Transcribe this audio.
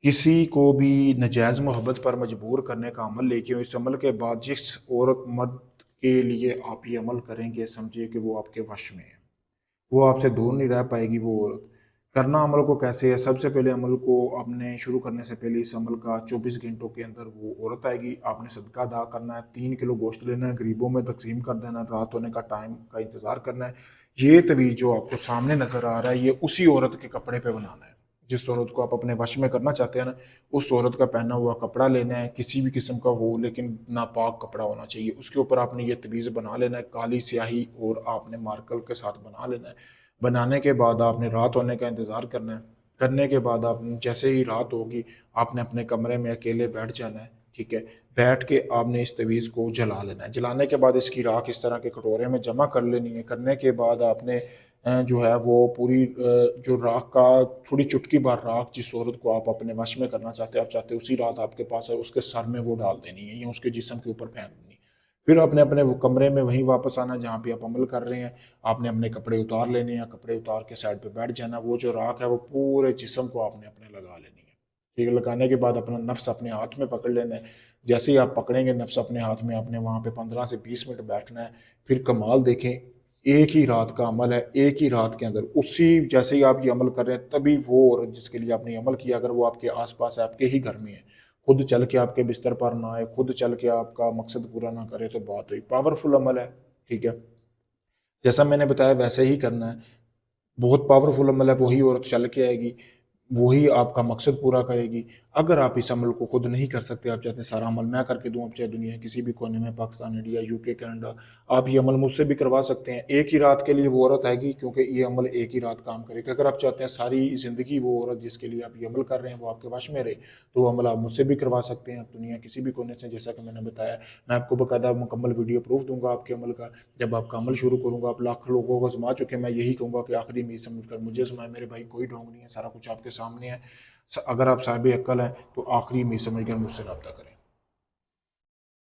किसी को भी नजायज़ मोहब्बत पर मजबूर करने का अमल लेके हो, इस अमल के बाद जिस औरत मर्द के लिए आप ये अमल करेंगे, समझिए कि वो आपके वश में है, वो आपसे दूर नहीं रह पाएगी वो औरत। करना अमल को कैसे है? सबसे पहले अमल को आपने शुरू करने से पहले इस अमल का 24 घंटों के अंदर वो औरत आएगी। आपने सदका अदा करना है, 3 किलो गोश्त लेना है, गरीबों में तकसीम कर देना है, रात होने का टाइम का इंतज़ार करना है। ये तवीज़ जो आपको सामने नज़र आ रहा है, ये उसी औरत के कपड़े पे बनाना है जिस औरत को आप अपने वश में करना चाहते हैं ना। उस औरत का पहना हुआ कपड़ा लेना है, किसी भी किस्म का हो लेकिन नापाक कपड़ा होना चाहिए। उसके ऊपर आपने ये तवीज़ बना लेना है, काली स्याही और आपने मार्कर के साथ बना लेना है। बनाने के बाद आपने रात होने का इंतज़ार करना है। करने के बाद आपने जैसे ही रात होगी, आपने अपने कमरे में अकेले बैठ जाना है, ठीक है। बैठ के आपने इस तवीज़ को जला लेना है। जलाने के बाद इसकी राख इस तरह के कटोरे में जमा कर लेनी है। करने के बाद आपने जो है वो पूरी जो राख का थोड़ी चुटकी भर राख जिस औरत को आप अपने वश में करना चाहते हैं, आप चाहते हैं उसी रात आपके पास है, उसके सर में वो डाल देनी है या उसके जिस्म के ऊपर फेंक देनी है। फिर आपने अपने वो कमरे में वहीं वापस आना जहाँ पे आप अमल कर रहे हैं। आपने अपने कपड़े उतार लेने हैं, कपड़े उतार के साइड पे बैठ जाना। वो जो राख है वो पूरे जिस्म को आपने अपने लगा लेनी है। ठीक है, लगाने के बाद अपना नफ्स अपने हाथ में पकड़ लेना है। जैसे ही आप पकड़ेंगे नफ्स अपने हाथ में, आपने वहाँ पे 15 से 20 मिनट बैठना है। फिर कमाल देखें, एक ही रात का अमल है, एक ही रात के अंदर उसी जैसे ही आप ये अमल कर रहे हैं तभी वो औरत जिसके लिए आपने ये अमल किया, अगर वो आपके आसपास है, आपके ही घर में है, खुद चल के आपके बिस्तर पर ना आए, खुद चल के आपका मकसद पूरा ना करे, तो बात हुई। पावरफुल अमल है, ठीक है। जैसा मैंने बताया वैसे ही करना है। बहुत पावरफुल अमल है, वही औरत चल के आएगी, वही आपका मकसद पूरा करेगी। अगर आप इस अमल को खुद नहीं कर सकते, आप चाहते हैं सारा अमल मैं करके दूं, आप चाहे दुनिया के किसी भी कोने में, पाकिस्तान, इंडिया, यूके, कनाडा, आप ये अमल मुझसे भी करवा सकते हैं। एक ही रात के लिए वो औरत आएगी, क्योंकि ये अमल एक ही रात काम करेगा। अगर आप चाहते हैं सारी ज़िंदगी वो औरत जिसके लिए आप ये अमल कर रहे हैं वो आपके वश में रहे, तो वो अमल आप मुझसे भी करवा सकते हैं, दुनिया किसी भी कोने से। जैसा कि मैंने बताया, मैं आपको बाकायदा मुकम्मल वीडियो प्रूफ दूंगा आपके अमल का। जब आपका अमल शुरू करूँगा, आप लाख लोगों को आजमा चुके, मैं यही कहूँगा कि आखिरी में समझकर मुझे आजमाएं मेरे भाई, कोई ढोंग नहीं है, सारा कुछ आपके सामने है। अगर आप साहिब अक्ल हैं तो आखिरी में समझकर मुझसे रब्ता करें।